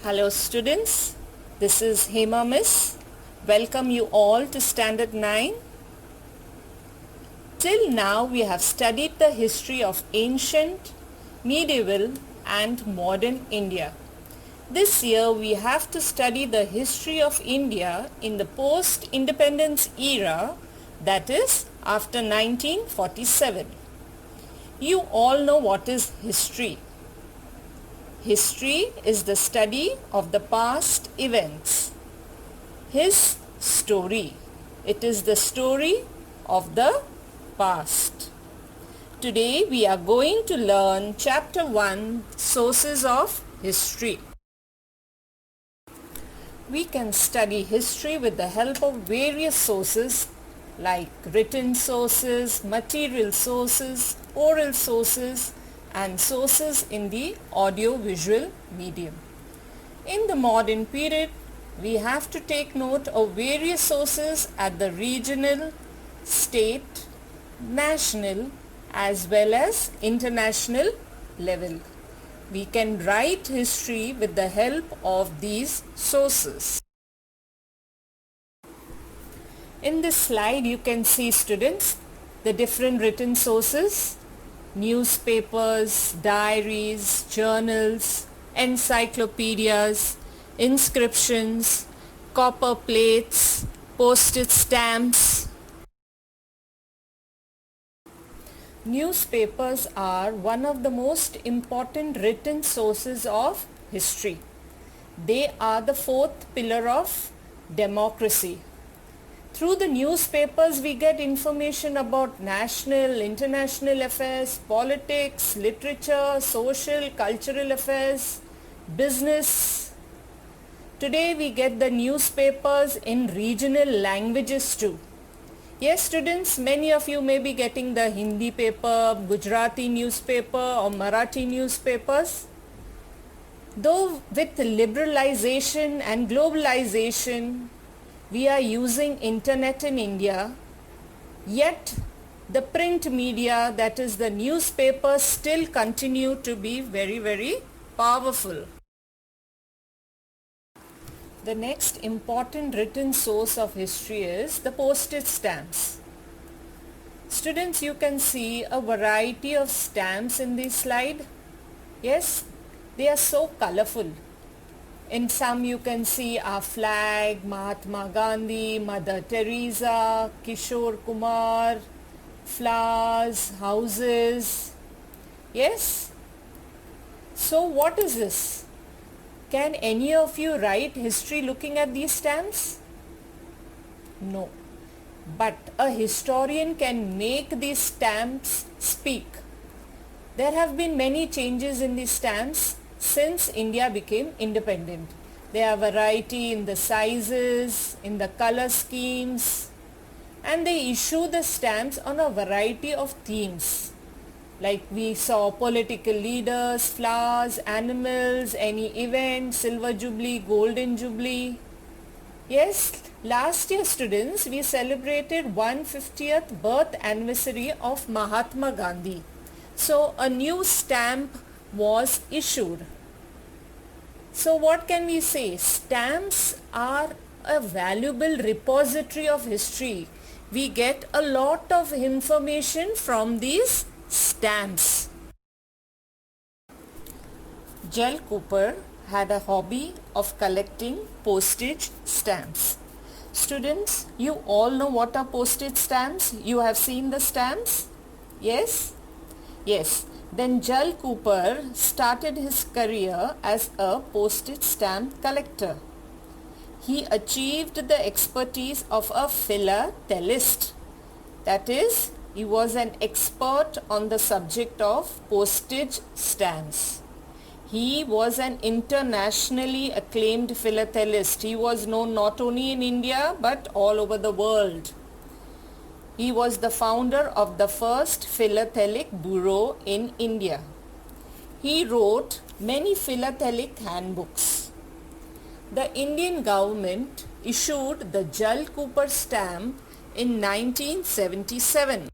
Hello students, this is Hema Miss. Welcome you all to Standard 9. Till now we have studied the history of ancient, medieval and modern India. This year we have to study the history of India in the post-independence era, that is after 1947. You all know what is history. History is the study of the past events. His story. It is the story of the past. Today we are going to learn Chapter 1, Sources of History. We can study history with the help of various sources like written sources, material sources, oral sources, and sources in the audio-visual medium. In the modern period, we have to take note of various sources at the regional, state, national as well as international level. We can write history with the help of these sources. In this slide you can see, students, the different written sources: newspapers, diaries, journals, encyclopedias, inscriptions, copper plates, postage stamps. Newspapers are one of the most important written sources of history. They are the fourth pillar of democracy. Through the newspapers we get information about national, international affairs, politics, literature, social, cultural affairs, business. Today we get the newspapers in regional languages too. Yes students, many of you may be getting the Hindi paper, Gujarati newspaper or Marathi newspapers. Though with liberalization and globalization, we are using internet in India, yet the print media, that is the newspapers, still continue to be very, very powerful. The next important written source of history is the postage stamps. Students, you can see a variety of stamps in this slide. Yes, they are so colorful. In some you can see our flag, Mahatma Gandhi, Mother Teresa, Kishore Kumar, flowers, houses. Yes? So what is this? Can any of you write history looking at these stamps? No. But a historian can make these stamps speak. There have been many changes in these stamps since India became independent. There are variety in the sizes, in the color schemes, and they issue the stamps on a variety of themes. Like we saw political leaders, flowers, animals, any event, silver jubilee, golden jubilee. Yes, last year students, we celebrated 150th birth anniversary of Mahatma Gandhi. So a new stamp was issued. So what can we say? Stamps are a valuable repository of history. We get a lot of information from these stamps. Jal Cooper had a hobby of collecting postage stamps. Students, you all know what are postage stamps? You have seen the stamps? Yes? Yes. Then Jal Cooper started his career as a postage stamp collector. He achieved the expertise of a philatelist. That is, he was an expert on the subject of postage stamps. He was an internationally acclaimed philatelist. He was known not only in India but all over the world. He was the founder of the first philatelic bureau in India. He wrote many philatelic handbooks. The Indian government issued the Jal Cooper stamp in 1977.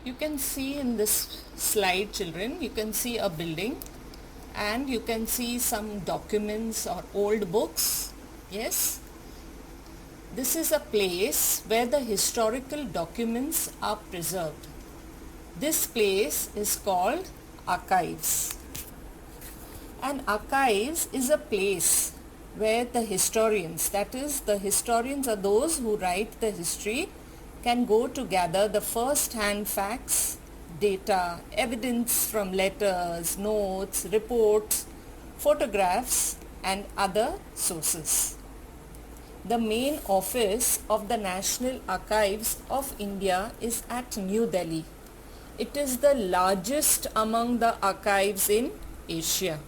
You can see in this slide, children, you can see a building. and you can see some documents or old books. Yes, this is a place where the historical documents are preserved. This place is called archives. And archives is a place where the historians, that is the historians are those who write the history, can go to gather the first-hand facts, data, evidence from letters, notes, reports, photographs and other sources. The main office of the National Archives of India is at New Delhi. It is the largest among the archives in Asia.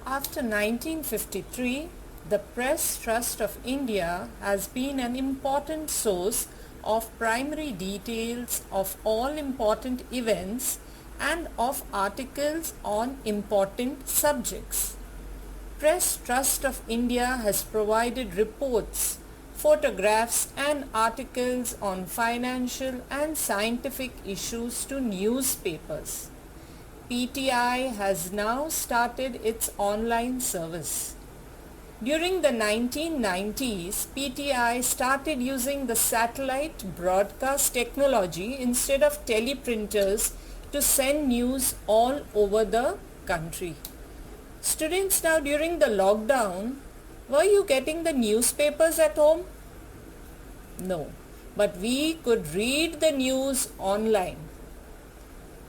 After 1953, the Press Trust of India has been an important source of primary details of all important events and of articles on important subjects. Press Trust of India has provided reports, photographs and articles on financial and scientific issues to newspapers. PTI has now started its online service. During the 1990s, PTI started using the satellite broadcast technology instead of teleprinters to send news all over the country. Students, now during the lockdown, were you getting the newspapers at home? No, but we could read the news online.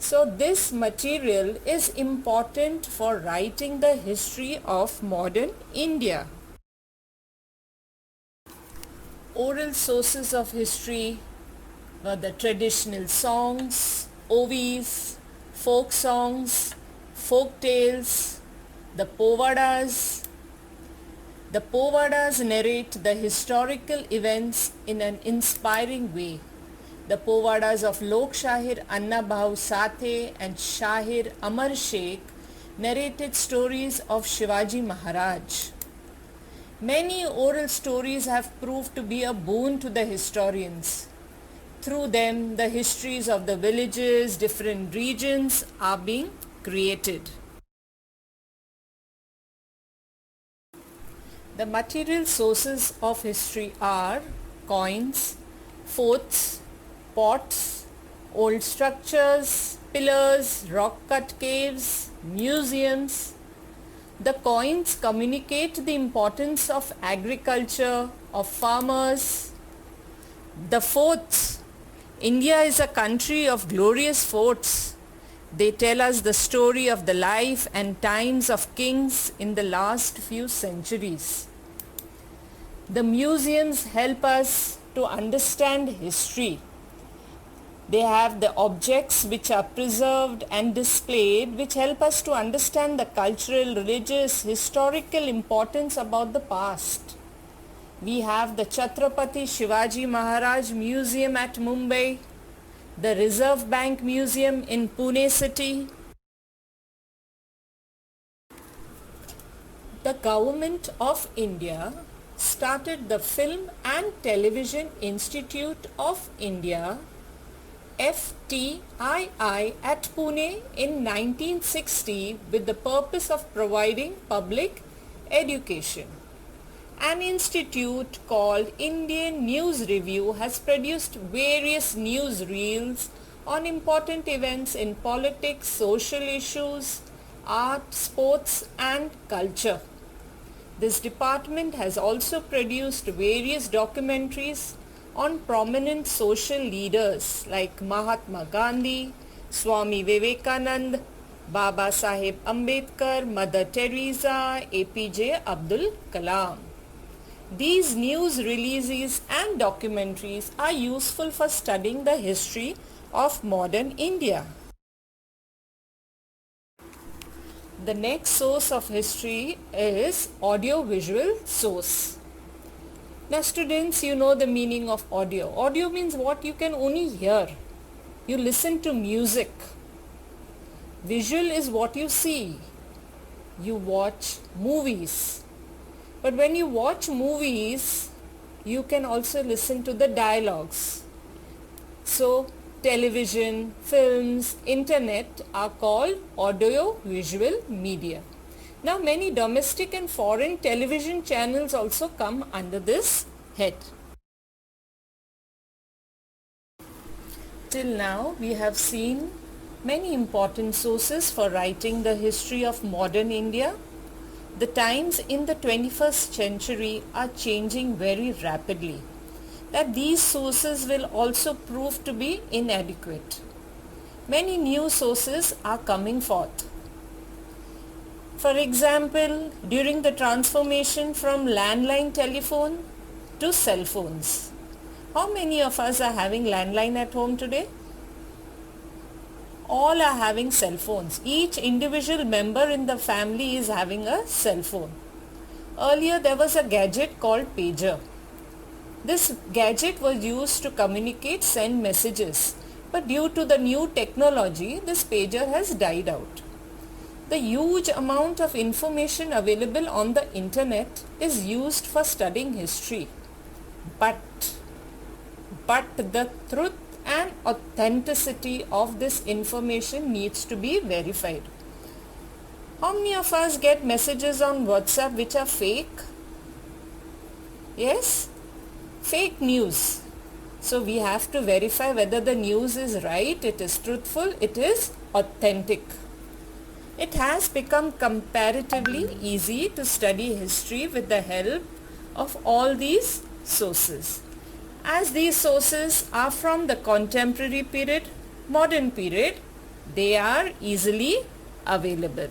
So this material is important for writing the history of modern India. Oral sources of history were the traditional songs, ovis, folk songs, folk tales, the povadas. The povadas narrate the historical events in an inspiring way. The povadas of Lok Shahir Anna Bhau Sathe and Shahir Amar Sheikh narrated stories of Shivaji Maharaj. Many oral stories have proved to be a boon to the historians. Through them, the histories of the villages, different regions are being created. The material sources of history are coins, forts, pots, old structures, pillars, rock-cut caves, museums. The coins communicate the importance of agriculture, of farmers. The forts. India is a country of glorious forts. They tell us the story of the life and times of kings in the last few centuries. The museums help us to understand history. They have the objects which are preserved and displayed, which help us to understand the cultural, religious, historical importance about the past. We have the Chhatrapati Shivaji Maharaj Museum at Mumbai, the Reserve Bank Museum in Pune city. The Government of India started the Film and Television Institute of India FTII at Pune in 1960 with the purpose of providing public education. An institute called Indian News Review has produced various newsreels on important events in politics, social issues, art, sports and culture. This department has also produced various documentaries on prominent social leaders like Mahatma Gandhi, Swami Vivekanand, Baba Saheb Ambedkar, Mother Teresa, APJ Abdul Kalam. These news releases and documentaries are useful for studying the history of modern India. The next source of history is audio-visual source. Now students, you know the meaning of audio. Audio means what you can only hear. You listen to music. Visual is what you see. You watch movies. But when you watch movies, you can also listen to the dialogues. So television, films, internet are called audio-visual media. Now many domestic and foreign television channels also come under this head. Till now we have seen many important sources for writing the history of modern India. The times in the 21st century are changing very rapidly, that these sources will also prove to be inadequate. Many new sources are coming forth. For example, during the transformation from landline telephone to cell phones. How many of us are having landline at home today? All are having cell phones. Each individual member in the family is having a cell phone. Earlier there was a gadget called pager. This gadget was used to communicate, send messages. But due to the new technology, this pager has died out. The huge amount of information available on the internet is used for studying history. But the truth and authenticity of this information needs to be verified. How many of us get messages on WhatsApp which are fake? Yes? Fake news. So we have to verify whether the news is right, it is truthful, it is authentic. It has become comparatively easy to study history with the help of all these sources. As these sources are from the contemporary period, modern period, they are easily available.